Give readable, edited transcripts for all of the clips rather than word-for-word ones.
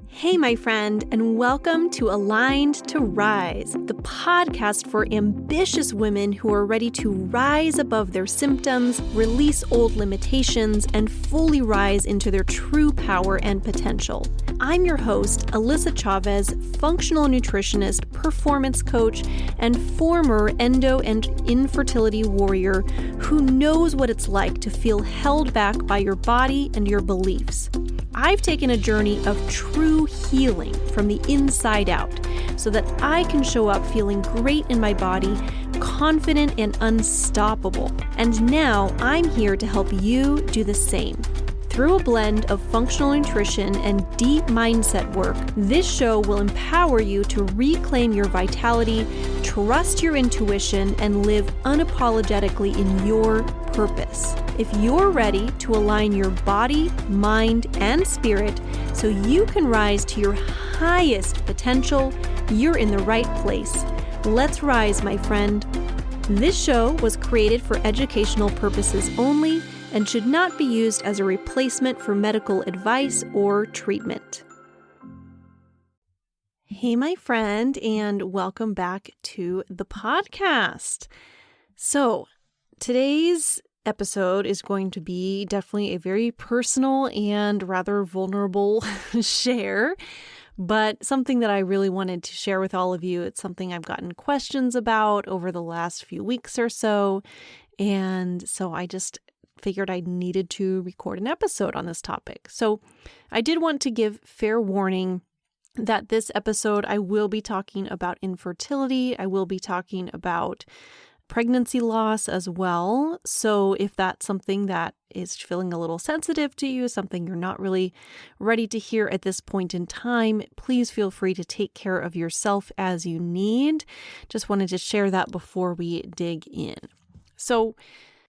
Hey, my friend, and welcome to Aligned to Rise, the podcast for ambitious women who are ready to rise above their symptoms, release old limitations, and fully rise into their true power and potential. I'm your host, Alyssa Chavez, functional nutritionist, performance coach, and former endo and infertility warrior who knows what it's like to feel held back by your body and your beliefs. I've taken a journey of true healing from the inside out so that I can show up feeling great in my body, confident and unstoppable. And now I'm here to help you do the same. Through a blend of functional nutrition and deep mindset work, this show will empower you to reclaim your vitality, trust your intuition, and live unapologetically in your purpose. If you're ready to align your body, mind, and spirit so you can rise to your highest potential, you're in the right place. Let's rise, my friend. This show was created for educational purposes only and should not be used as a replacement for medical advice or treatment. Hey, my friend, and welcome back to the podcast. So, today's episode is going to be definitely a very personal and rather vulnerable share, but something that I really wanted to share with all of you. It's something I've gotten questions about over the last few weeks or so, and so I just figured I needed to record an episode on this topic. So I did want to give fair warning that this episode I will be talking about infertility. I will be talking about pregnancy loss as well. So if that's something that is feeling a little sensitive to you, something you're not really ready to hear at this point in time, please feel free to take care of yourself as you need. Just wanted to share that before we dig in. So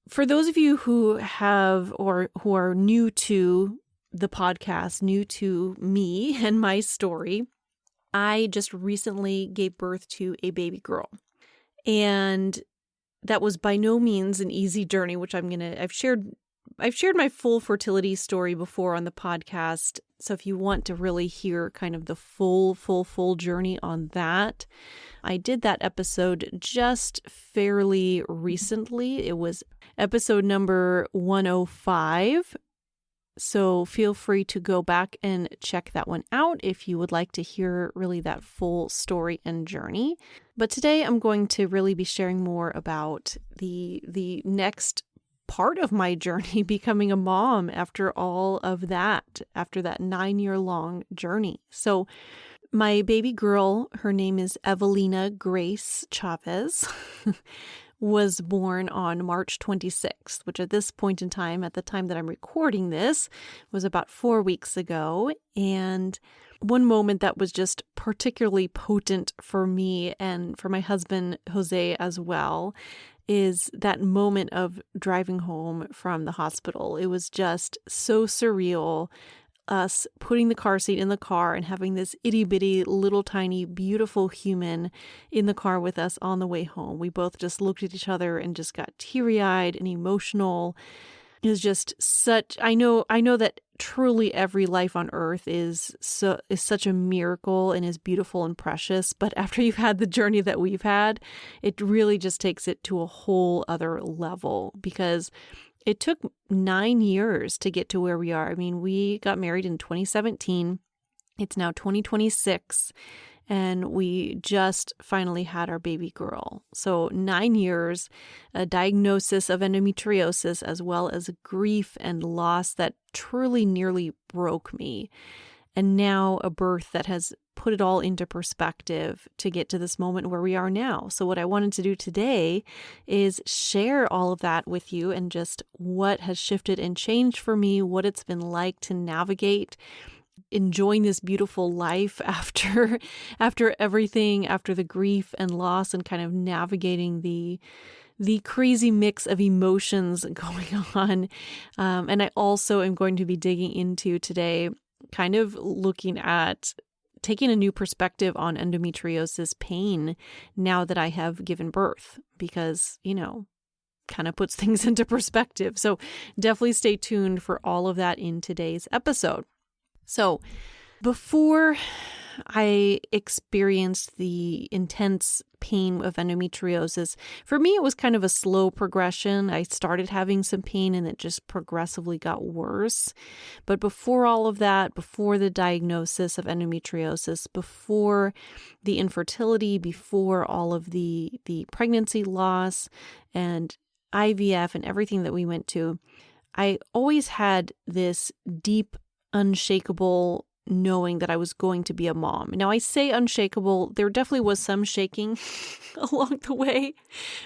for those of you who have or who are new to the podcast, new to me and my story, I just recently gave birth to a baby girl. And that was by no means an easy journey, which I've shared my full fertility story before on the podcast. So if you want to really hear kind of the full journey on that, I did that episode just fairly recently. It was episode number 105. So feel free to go back and check that one out if you would like to hear really that full story and journey. But today I'm going to really be sharing more about the next part of my journey, becoming a mom after all of that, after that 9-year-long journey. So my baby girl, her name is Evalina Grace Chavez, was born on March 26th, which at this point in time, at the time that I'm recording this, was about 4 weeks ago. And one moment that was just particularly potent for me and for my husband, Jose, as well, is that moment of driving home from the hospital. It was just so surreal, us putting the car seat in the car and having this itty bitty little tiny beautiful human in the car with us on the way home. We both just looked at each other and just got teary-eyed and emotional. It was just such, I know that truly every life on earth is such a miracle and is beautiful and precious, but after you've had the journey that we've had, it really just takes it to a whole other level, because it took 9 years to get to where we are. I mean, we got married in 2017. It's now 2026, and we just finally had our baby girl. So 9 years, a diagnosis of endometriosis, as well as grief and loss that truly nearly broke me. And now a birth that has put it all into perspective to get to this moment where we are now. So what I wanted to do today is share all of that with you and just what has shifted and changed for me, what it's been like to navigate enjoying this beautiful life after everything, after the grief and loss, and kind of navigating the crazy mix of emotions going on. And I also am going to be digging into today, kind of looking at taking a new perspective on endometriosis pain now that I have given birth, because, kind of puts things into perspective. So definitely stay tuned for all of that in today's episode. So Before I experienced the intense pain of endometriosis, for me, it was kind of a slow progression. I started having some pain and it just progressively got worse. But before all of that, before the diagnosis of endometriosis, before the infertility, before all of the pregnancy loss and IVF and everything that we went to, I always had this deep, unshakable knowing that I was going to be a mom. Now, I say unshakable, there definitely was some shaking along the way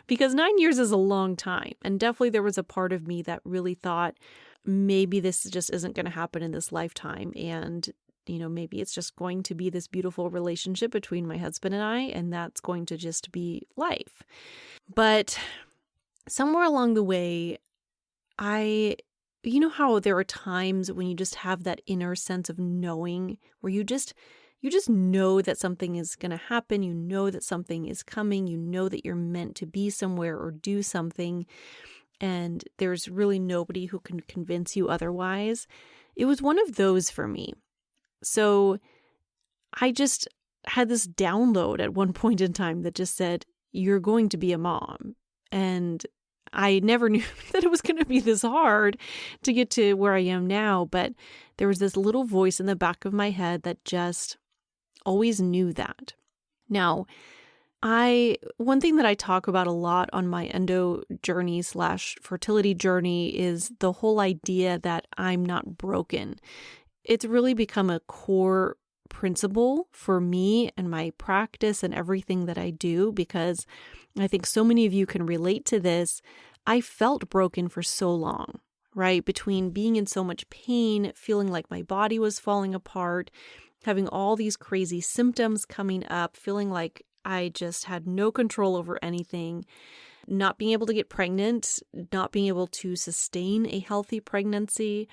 because 9 years is a long time. And definitely there was a part of me that really thought maybe this just isn't going to happen in this lifetime. And, maybe it's just going to be this beautiful relationship between my husband and I, and that's going to just be life. But somewhere along the way, you know how there are times when you just have that inner sense of knowing where you just know that something is going to happen. You know that something is coming. You know that you're meant to be somewhere or do something. And there's really nobody who can convince you otherwise. It was one of those for me. So I just had this download at one point in time that just said, you're going to be a mom. And I never knew that it was going to be this hard to get to where I am now, but there was this little voice in the back of my head that just always knew that. Now, one thing that I talk about a lot on my endo journey / fertility journey is the whole idea that I'm not broken. It's really become a core principle for me and my practice and everything that I do, because I think so many of you can relate to this. I felt broken for so long, right? Between being in so much pain, feeling like my body was falling apart, having all these crazy symptoms coming up, feeling like I just had no control over anything, not being able to get pregnant, not being able to sustain a healthy pregnancy.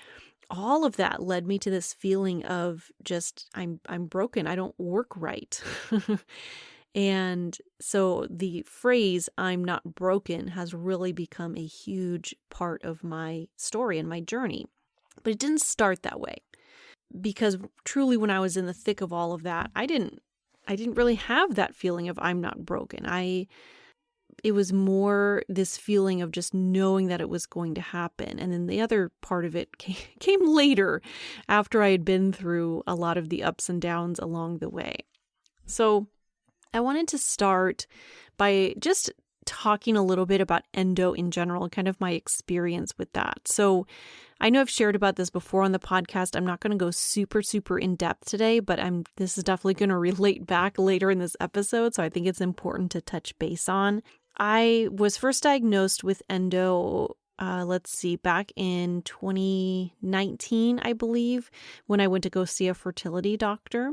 All of that led me to this feeling of just, I'm broken. I don't work right. And so the phrase, I'm not broken, has really become a huge part of my story and my journey. But it didn't start that way, because truly when I was in the thick of all of that, I didn't really have that feeling of I'm not broken. It was more this feeling of just knowing that it was going to happen. And then the other part of it came later, after I had been through a lot of the ups and downs along the way. So I wanted to start by just talking a little bit about endo in general, kind of my experience with that. So I know I've shared about this before on the podcast. I'm not going to go super, super in depth today, but this is definitely going to relate back later in this episode. So I think it's important to touch base on. I was first diagnosed with endo, back in 2019, I believe, when I went to go see a fertility doctor.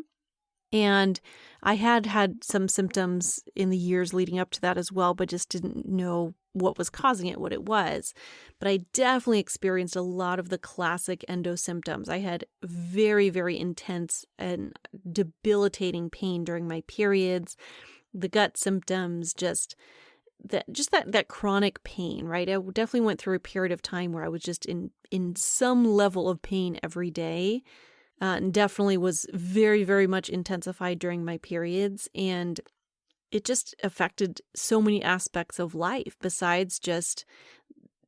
And I had some symptoms in the years leading up to that as well, but just didn't know what was causing it, what it was. But I definitely experienced a lot of the classic endo symptoms. I had very, very intense and debilitating pain during my periods, the gut symptoms, that chronic pain, right? I definitely went through a period of time where I was just in some level of pain every day. And definitely was very, very much intensified during my periods. And it just affected so many aspects of life besides just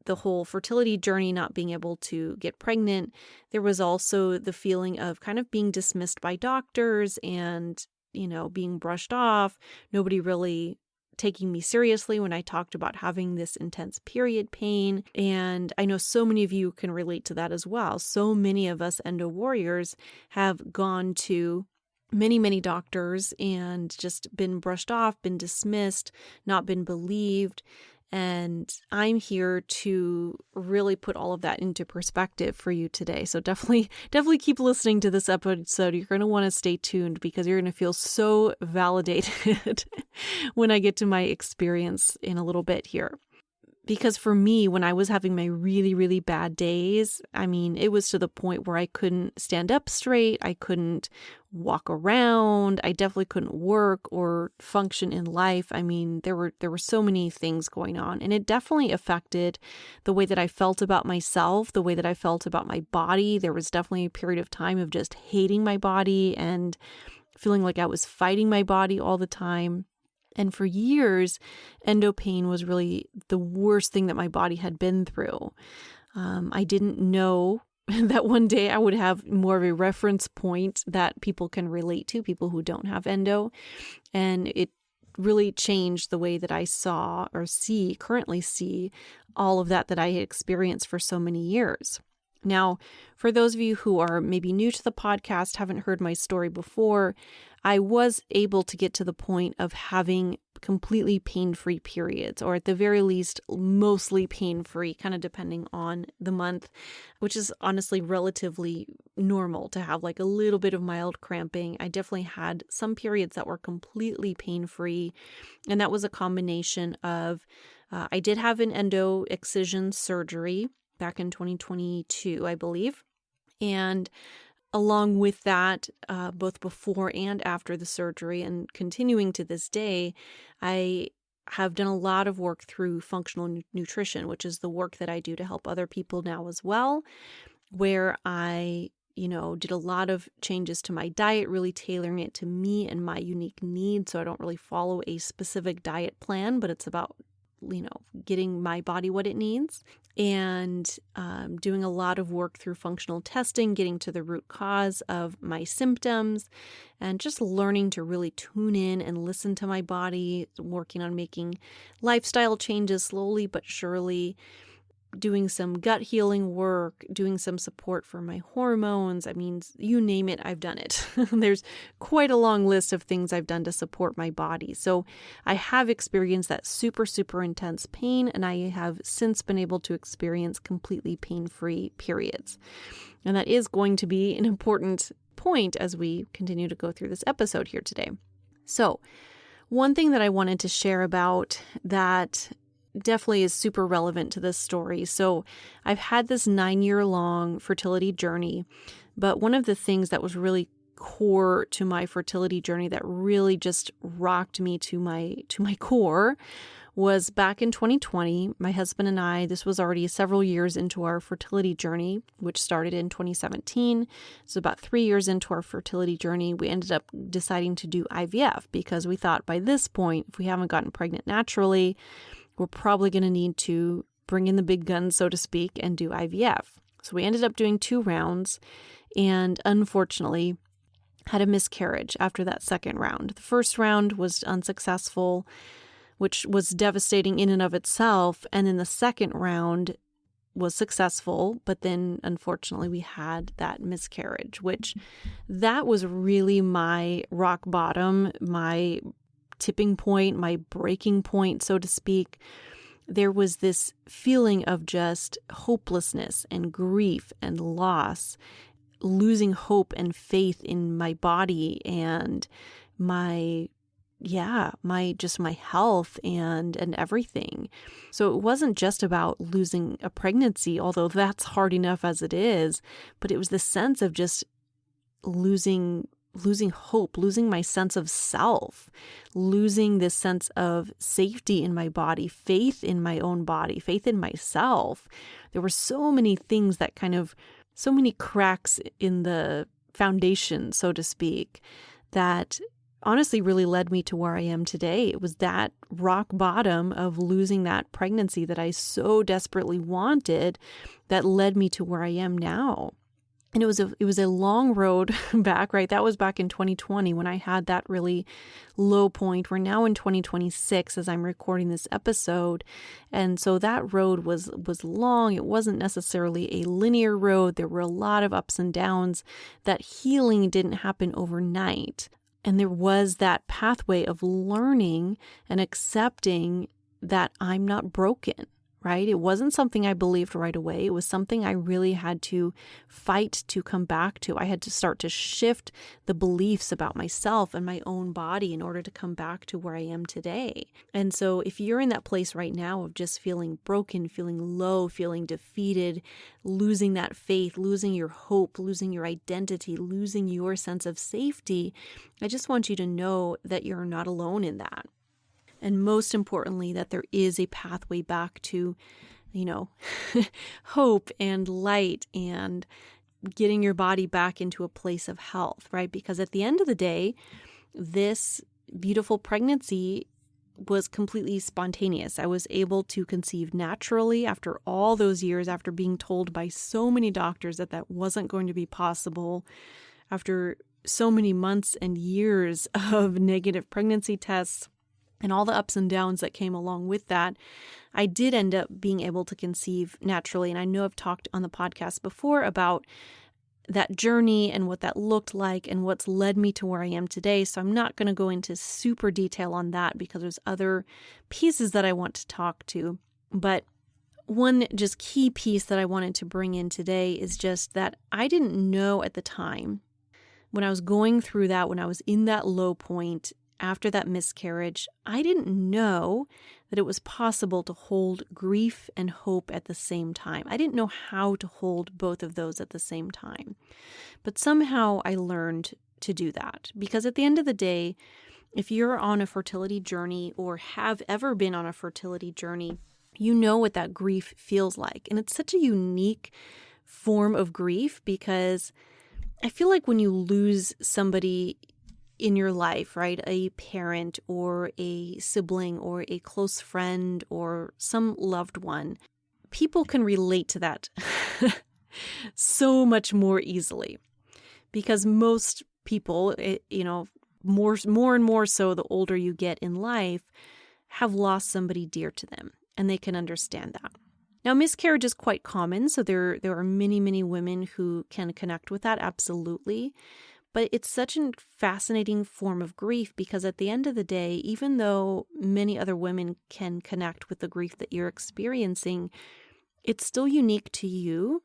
the whole fertility journey, not being able to get pregnant. There was also the feeling of kind of being dismissed by doctors and, being brushed off. Nobody really taking me seriously when I talked about having this intense period pain. And I know so many of you can relate to that as well. So many of us endo warriors have gone to many, many doctors and just been brushed off, been dismissed, not been believed. And I'm here to really put all of that into perspective for you today. So definitely keep listening to this episode. You're going to want to stay tuned because you're going to feel so validated when I get to my experience in a little bit here. Because for me, when I was having my really, really bad days, I mean, it was to the point where I couldn't stand up straight. I couldn't walk around. I definitely couldn't work or function in life. I mean, there were so many things going on, and it definitely affected the way that I felt about myself, the way that I felt about my body. There was definitely a period of time of just hating my body and feeling like I was fighting my body all the time. And for years, endo pain was really the worst thing that my body had been through. I didn't know that one day I would have more of a reference point that people can relate to, people who don't have endo. And it really changed the way that I saw or currently see all of that I had experienced for so many years. Now, for those of you who are maybe new to the podcast, haven't heard my story before, I was able to get to the point of having completely pain-free periods, or at the very least, mostly pain-free, kind of depending on the month, which is honestly relatively normal to have like a little bit of mild cramping. I definitely had some periods that were completely pain-free, and that was a combination of, I did have an endo excision surgery back in 2022, I believe. And along with that, both before and after the surgery and continuing to this day, I have done a lot of work through functional nutrition, which is the work that I do to help other people now as well, where I did a lot of changes to my diet, really tailoring it to me and my unique needs. So I don't really follow a specific diet plan, but it's about getting my body what it needs, and doing a lot of work through functional testing, getting to the root cause of my symptoms, and just learning to really tune in and listen to my body, working on making lifestyle changes slowly but surely, doing some gut healing work, doing some support for my hormones. I mean, you name it, I've done it. There's quite a long list of things I've done to support my body. So I have experienced that super, super intense pain, and I have since been able to experience completely pain-free periods. And that is going to be an important point as we continue to go through this episode here today. So one thing that I wanted to share about that definitely is super relevant to this story. So I've had this 9-year-long fertility journey, but one of the things that was really core to my fertility journey that really just rocked me to my core was back in 2020. My husband and I, this was already several years into our fertility journey, which started in 2017. So about 3 years into our fertility journey, we ended up deciding to do IVF because we thought by this point, if we haven't gotten pregnant naturally, we're probably going to need to bring in the big guns, so to speak, and do IVF. So we ended up doing 2 rounds and unfortunately had a miscarriage after that second round. The first round was unsuccessful, which was devastating in and of itself. And then the second round was successful, but then unfortunately we had that miscarriage, which that was really my rock bottom, my tipping point, my breaking point, so to speak. There was this feeling of just hopelessness and grief and loss, losing hope and faith in my body and my health and everything. So it wasn't just about losing a pregnancy, although that's hard enough as it is, but it was the sense of just losing hope, losing my sense of self, losing this sense of safety in my body, faith in my own body, faith in myself. There were so many things that so many cracks in the foundation, so to speak, that honestly really led me to where I am today. It was that rock bottom of losing that pregnancy that I so desperately wanted that led me to where I am now. And it was a long road back, right? That was back in 2020 when I had that really low point. We're now in 2026 as I'm recording this episode. And so that road was long. It wasn't necessarily a linear road. There were a lot of ups and downs. That healing didn't happen overnight. And there was that pathway of learning and accepting that I'm not broken, right? It wasn't something I believed right away. It was something I really had to fight to come back to. I had to start to shift the beliefs about myself and my own body in order to come back to where I am today. And so if you're in that place right now of just feeling broken, feeling low, feeling defeated, losing that faith, losing your hope, losing your identity, losing your sense of safety, I just want you to know that you're not alone in that. And most importantly, that there is a pathway back to, hope and light and getting your body back into a place of health, right? Because at the end of the day, this beautiful pregnancy was completely spontaneous. I was able to conceive naturally after all those years, after being told by so many doctors that that wasn't going to be possible, after so many months and years of negative pregnancy tests, and all the ups and downs that came along with that. I did end up being able to conceive naturally. And I know I've talked on the podcast before about that journey and what that looked like and what's led me to where I am today. So I'm not going to go into super detail on that because there's other pieces that I want to talk to. But one just key piece that I wanted to bring in today is just that I didn't know at the time when I was going through that, when I was in that low point, after that miscarriage, I didn't know that it was possible to hold grief and hope at the same time. I didn't know how to hold both of those at the same time. But somehow I learned to do that. Because at the end of the day, if you're on a fertility journey or have ever been on a fertility journey, you know what that grief feels like. And it's such a unique form of grief because I feel like when you lose somebody in your life, right? A parent or a sibling or a close friend or some loved one, people can relate to that so much more easily because most people, more and more so the older you get in life, have lost somebody dear to them and they can understand that. Now, miscarriage is quite common, so there are many, many women who can connect with that, absolutely. But it's such a fascinating form of grief because at the end of the day, even though many other women can connect with the grief that you're experiencing, it's still unique to you.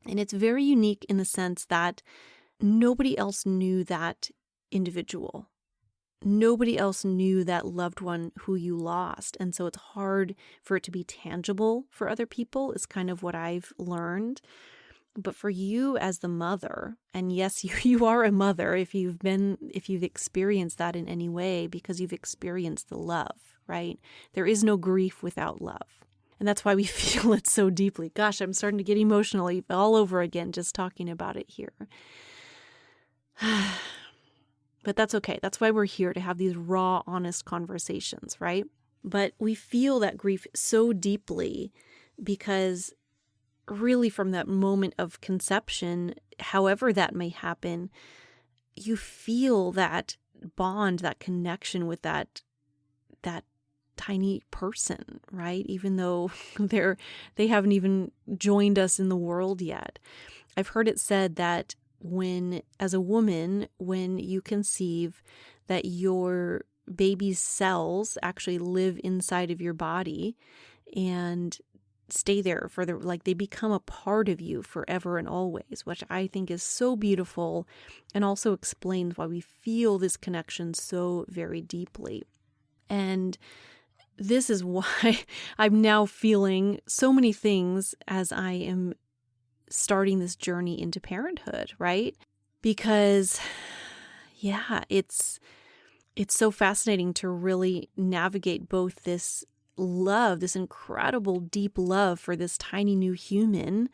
And it's very unique in the sense that nobody else knew that individual. Nobody else knew that loved one who you lost. And so it's hard for it to be tangible for other people is kind of what I've learned. But for you as the mother, and yes, you are a mother if you've experienced that in any way because you've experienced the love, right? There is no grief without love. And that's why we feel it so deeply. Gosh, I'm starting to get emotional all over again just talking about it here. But that's okay. That's why we're here, to have these raw, honest conversations, right? But we feel that grief so deeply because really from that moment of conception, however that may happen, you feel that bond, that connection with that tiny person, right? Even though they haven't even joined us in the world yet. I've heard it said that as a woman, when you conceive, that your baby's cells actually live inside of your body and stay there they become a part of you forever and always, which I think is so beautiful and also explains why we feel this connection so very deeply. And this is why I'm now feeling so many things as I am starting this journey into parenthood, right? Because it's so fascinating to really navigate both this love, this incredible deep love for this tiny new human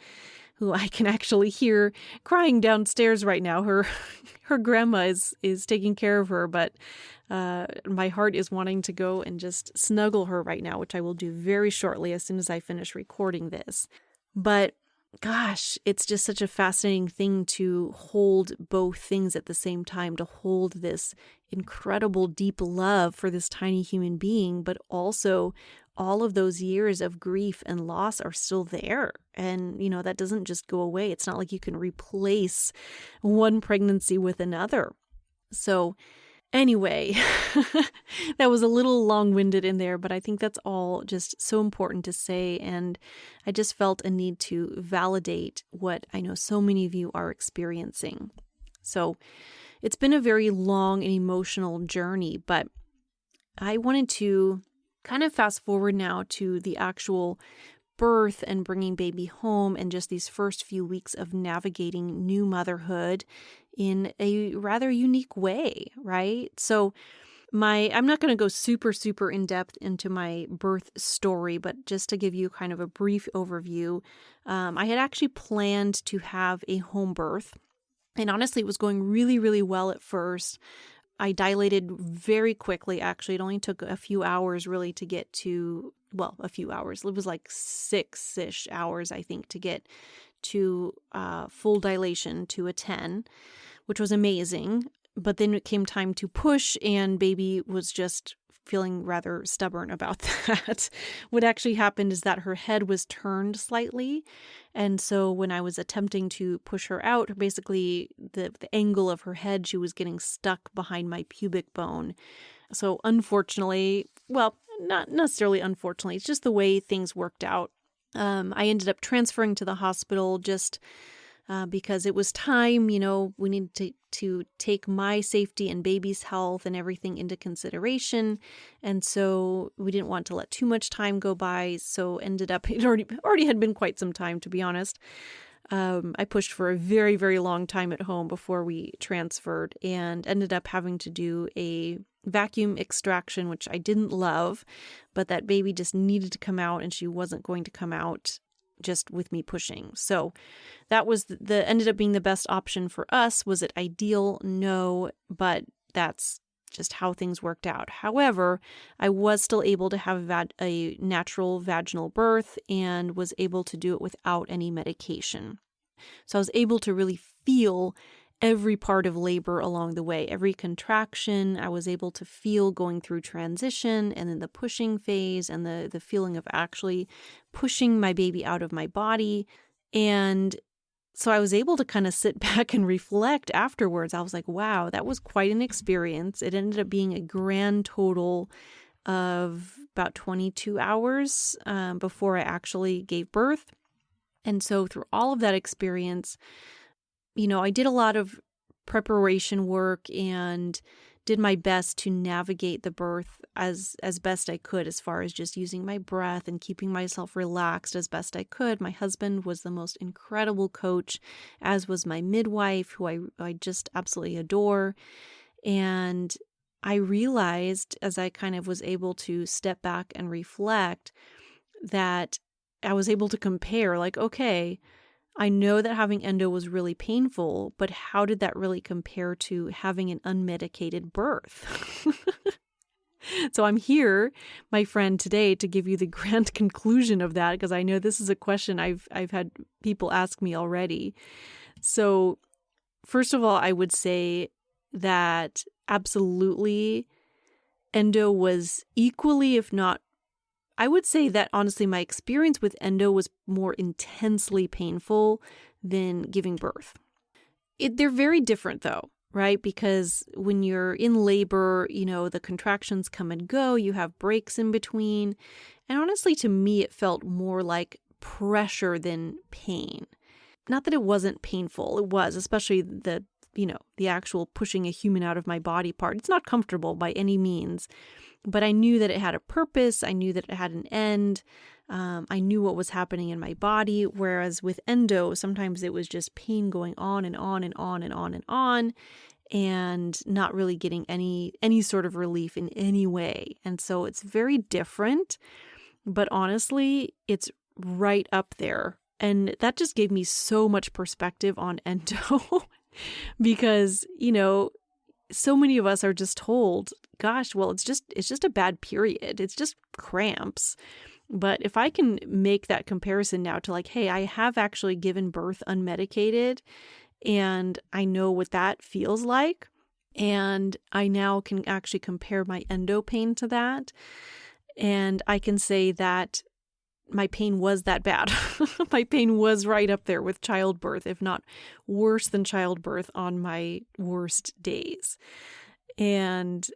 who I can actually hear crying downstairs right now. Her grandma is taking care of her, but my heart is wanting to go and just snuggle her right now, which I will do very shortly as soon as I finish recording this. But gosh, it's just such a fascinating thing to hold both things at the same time, to hold this incredible deep love for this tiny human being, but also all of those years of grief and loss are still there. And, that doesn't just go away. It's not like you can replace one pregnancy with another. So Anyway, that was a little long-winded in there, but I think that's all just so important to say. And I just felt a need to validate what I know so many of you are experiencing. So it's been a very long and emotional journey, but I wanted to kind of fast forward now to the actual birth and bringing baby home and just these first few weeks of navigating new motherhood in a rather unique way, right? So I'm not going to go super in depth into my birth story, but just to give you kind of a brief overview, I had actually planned to have a home birth. And honestly, it was going really well at first. I dilated very quickly, actually. It only took a few hours really to get to, well, a few hours. It was like 6-ish hours, I think, to get to full dilation to a 10, which was amazing. But then it came time to push, and baby was just feeling rather stubborn about that. What actually happened is that her head was turned slightly. And so when I was attempting to push her out, basically the angle of her head, she was getting stuck behind my pubic bone. So unfortunately, well, not necessarily unfortunately, it's just the way things worked out. I ended up transferring to the hospital just because it was time, we needed to take my safety and baby's health and everything into consideration. And so we didn't want to let too much time go by. So ended up, it already had been quite some time, to be honest. I pushed for a very long time at home before we transferred and ended up having to do a vacuum extraction, which I didn't love, but that baby just needed to come out and she wasn't going to come out just with me pushing. So that was ended up being the best option for us. Was it ideal? No, but that's just how things worked out. However, I was still able to have a natural vaginal birth and was able to do it without any medication. So I was able to really feel every part of labor along the way, every contraction. I was able to feel going through transition and then the pushing phase and the feeling of actually pushing my baby out of my body. And so I was able to kind of sit back and reflect afterwards. I was like, wow, that was quite an experience. It ended up being a grand total of about 22 hours before I actually gave birth. And so through all of that experience, I did a lot of preparation work and did my best to navigate the birth as best I could, as far as just using my breath and keeping myself relaxed as best I could. My husband was the most incredible coach, as was my midwife, who I just absolutely adore. And I realized, as I kind of was able to step back and reflect, that I was able to compare, like, okay, I know that having endo was really painful, but how did that really compare to having an unmedicated birth? So I'm here, my friend, today to give you the grand conclusion of that, because I know this is a question I've had people ask me already. So first of all, I would say that absolutely endo was equally, if not, I would say that honestly, my experience with endo was more intensely painful than giving birth. They're very different though, right? Because when you're in labor, the contractions come and go, you have breaks in between. And honestly, to me, it felt more like pressure than pain. Not that it wasn't painful. It was, especially the actual pushing a human out of my body part. It's not comfortable by any means. But I knew that it had a purpose. I knew that it had an end. I knew what was happening in my body. Whereas with endo, sometimes it was just pain going on and on and on and on and on, and not really getting any sort of relief in any way. And so it's very different. But honestly, it's right up there. And that just gave me so much perspective on endo because, so many of us are just told, gosh, well, it's just a bad period. It's just cramps. But if I can make that comparison now to like, hey, I have actually given birth unmedicated and I know what that feels like. And I now can actually compare my endo pain to that. And I can say that my pain was that bad. My pain was right up there with childbirth, if not worse than childbirth on my worst days. And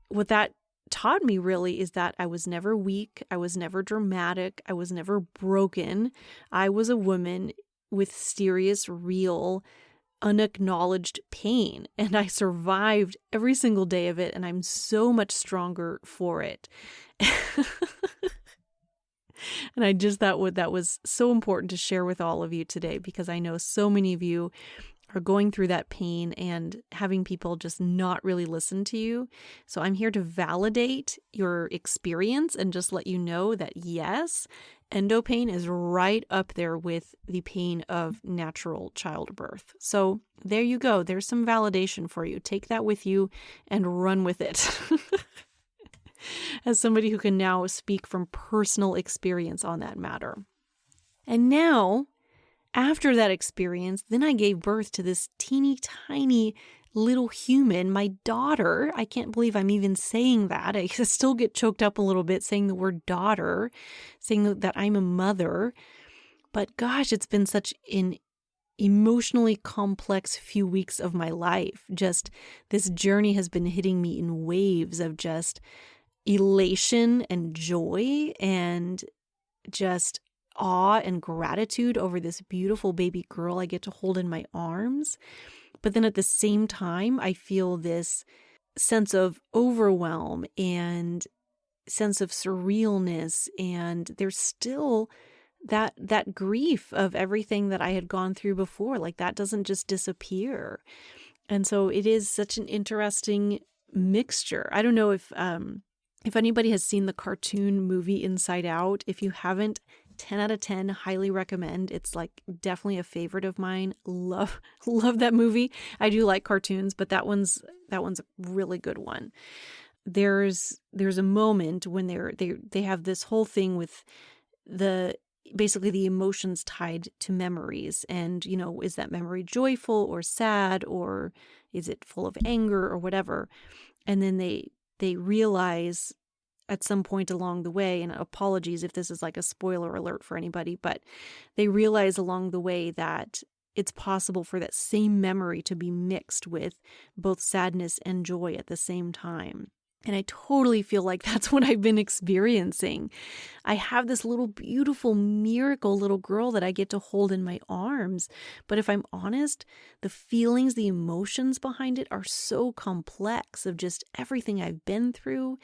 what that taught me really is that I was never weak. I was never dramatic. I was never broken. I was a woman with serious, real, unacknowledged pain. And I survived every single day of it. And I'm so much stronger for it. And I just thought that was so important to share with all of you today, because I know so many of you are going through that pain and having people just not really listen to you. So I'm here to validate your experience and just let you know that yes, endo pain is right up there with the pain of natural childbirth. So there you go. There's some validation for you. Take that with you and run with it. As somebody who can now speak from personal experience on that matter. And now, after that experience, then I gave birth to this teeny tiny little human, my daughter. I can't believe I'm even saying that. I still get choked up a little bit saying the word daughter, saying that I'm a mother. But gosh, it's been such an emotionally complex few weeks of my life. Just this journey has been hitting me in waves of just elation and joy and just awe and gratitude over this beautiful baby girl I get to hold in my arms. But then at the same time, I feel this sense of overwhelm and sense of surrealness. And there's still that grief of everything that I had gone through before. Like that doesn't just disappear. And so it is such an interesting mixture. I don't know if anybody has seen the cartoon movie Inside Out. If you haven't, 10 out of 10, highly recommend. It's like definitely a favorite of mine. Love that movie. I do like cartoons, but that one's a really good one. There's a moment when they have this whole thing with basically the emotions tied to memories. And, is that memory joyful or sad, or is it full of anger or whatever? And then they realize at some point along the way, and apologies if this is like a spoiler alert for anybody, but they realize along the way that it's possible for that same memory to be mixed with both sadness and joy at the same time. And I totally feel like that's what I've been experiencing. I have this little beautiful miracle little girl that I get to hold in my arms. But if I'm honest, the feelings, the emotions behind it are so complex of just everything I've been through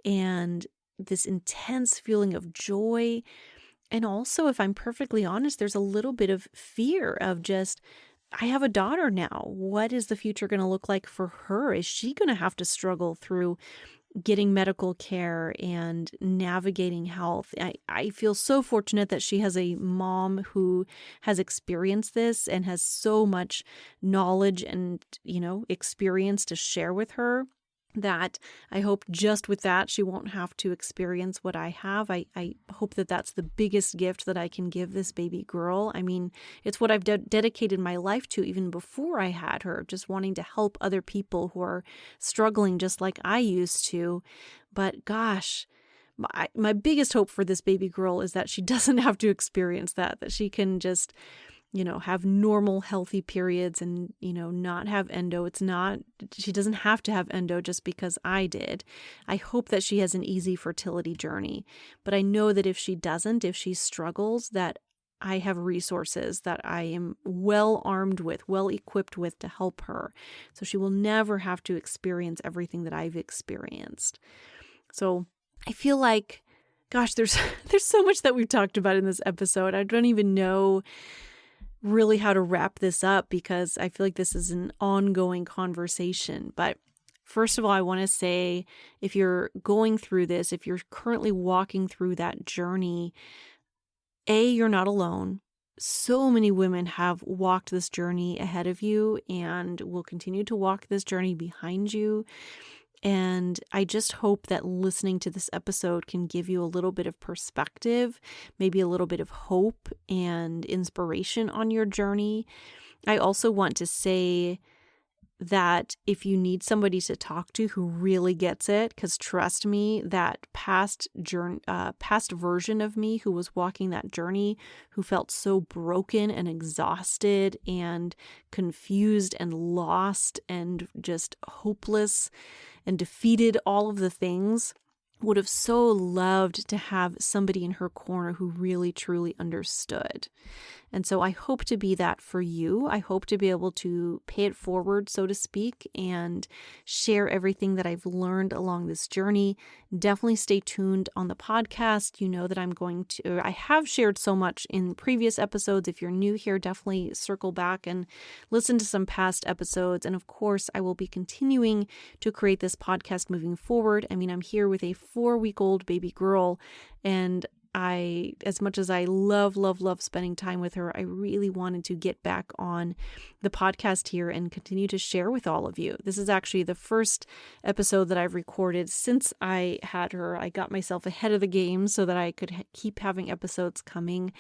and this intense feeling of joy. And also, if I'm perfectly honest, there's a little bit of fear of just, I have a daughter now. What is the future going to look like for her? Is she going to have to struggle through getting medical care and navigating health? I feel so fortunate that she has a mom who has experienced this and has so much knowledge and, experience to share with her, that I hope just with that, she won't have to experience what I have. I hope that that's the biggest gift that I can give this baby girl. I mean, it's what I've dedicated my life to even before I had her, just wanting to help other people who are struggling just like I used to. But gosh, my biggest hope for this baby girl is that she doesn't have to experience that she can just have normal, healthy periods and, not have endo. She doesn't have to have endo just because I did. I hope that she has an easy fertility journey. But I know that if she doesn't, if she struggles, that I have resources that I am well armed with, well equipped with to help her. So she will never have to experience everything that I've experienced. So I feel like, gosh, there's so much that we've talked about in this episode. I don't even know really how to wrap this up, because I feel like this is an ongoing conversation. But first of all, I want to say, if you're going through this, if you're currently walking through that journey, you're not alone. So many women have walked this journey ahead of you and will continue to walk this journey behind you. And I just hope that listening to this episode can give you a little bit of perspective, maybe a little bit of hope and inspiration on your journey. I also want to say that if you need somebody to talk to who really gets it, because trust me, that past version of me who was walking that journey, who felt so broken and exhausted and confused and lost and just hopeless and defeated, all of the things, would have so loved to have somebody in her corner who really, truly understood. And so I hope to be that for you. I hope to be able to pay it forward, so to speak, and share everything that I've learned along this journey. Definitely stay tuned on the podcast. You know that I have shared so much in previous episodes. If you're new here, definitely circle back and listen to some past episodes. And of course, I will be continuing to create this podcast moving forward. I mean, I'm here with a 4-week-old baby girl, and as much as I love spending time with her, I really wanted to get back on the podcast here and continue to share with all of you. This is actually the first episode that I've recorded since I had her. I got myself ahead of the game so that I could keep having episodes coming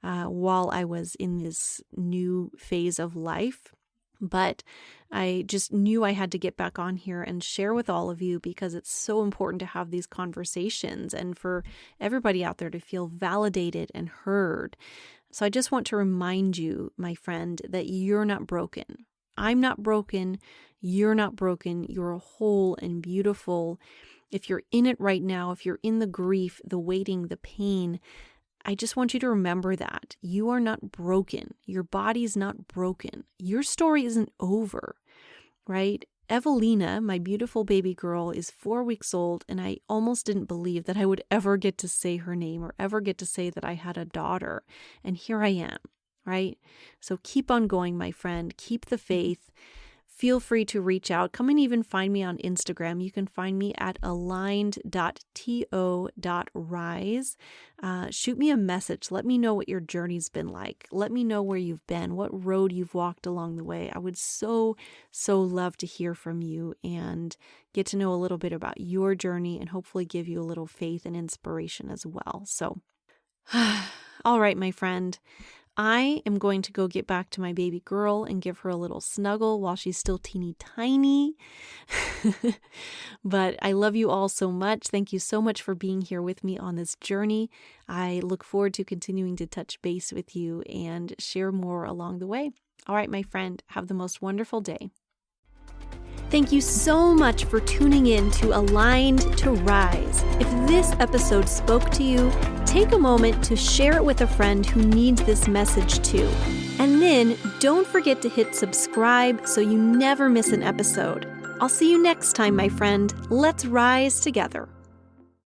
while I was in this new phase of life. But I just knew I had to get back on here and share with all of you, because it's so important to have these conversations and for everybody out there to feel validated and heard. So I just want to remind you, my friend, that you're not broken. I'm not broken. You're not broken. You're whole and beautiful. If you're in it right now, if you're in the grief, the waiting, the pain, I just want you to remember that you are not broken. Your body's not broken. Your story isn't over, right? Evalina, my beautiful baby girl, is 4 weeks old, and I almost didn't believe that I would ever get to say her name or ever get to say that I had a daughter. And here I am, right? So keep on going, my friend. Keep the faith. Feel free to reach out. Come and even find me on Instagram. You can find me at aligned.to.rise. Shoot me a message. Let me know what your journey's been like. Let me know where you've been, what road you've walked along the way. I would so love to hear from you and get to know a little bit about your journey and hopefully give you a little faith and inspiration as well. So, all right, my friend. I am going to go get back to my baby girl and give her a little snuggle while she's still teeny tiny. But I love you all so much. Thank you so much for being here with me on this journey. I look forward to continuing to touch base with you and share more along the way. All right, my friend, have the most wonderful day. Thank you so much for tuning in to Aligned to Rise. If this episode spoke to you, take a moment to share it with a friend who needs this message too. And then don't forget to hit subscribe so you never miss an episode. I'll see you next time, my friend. Let's rise together.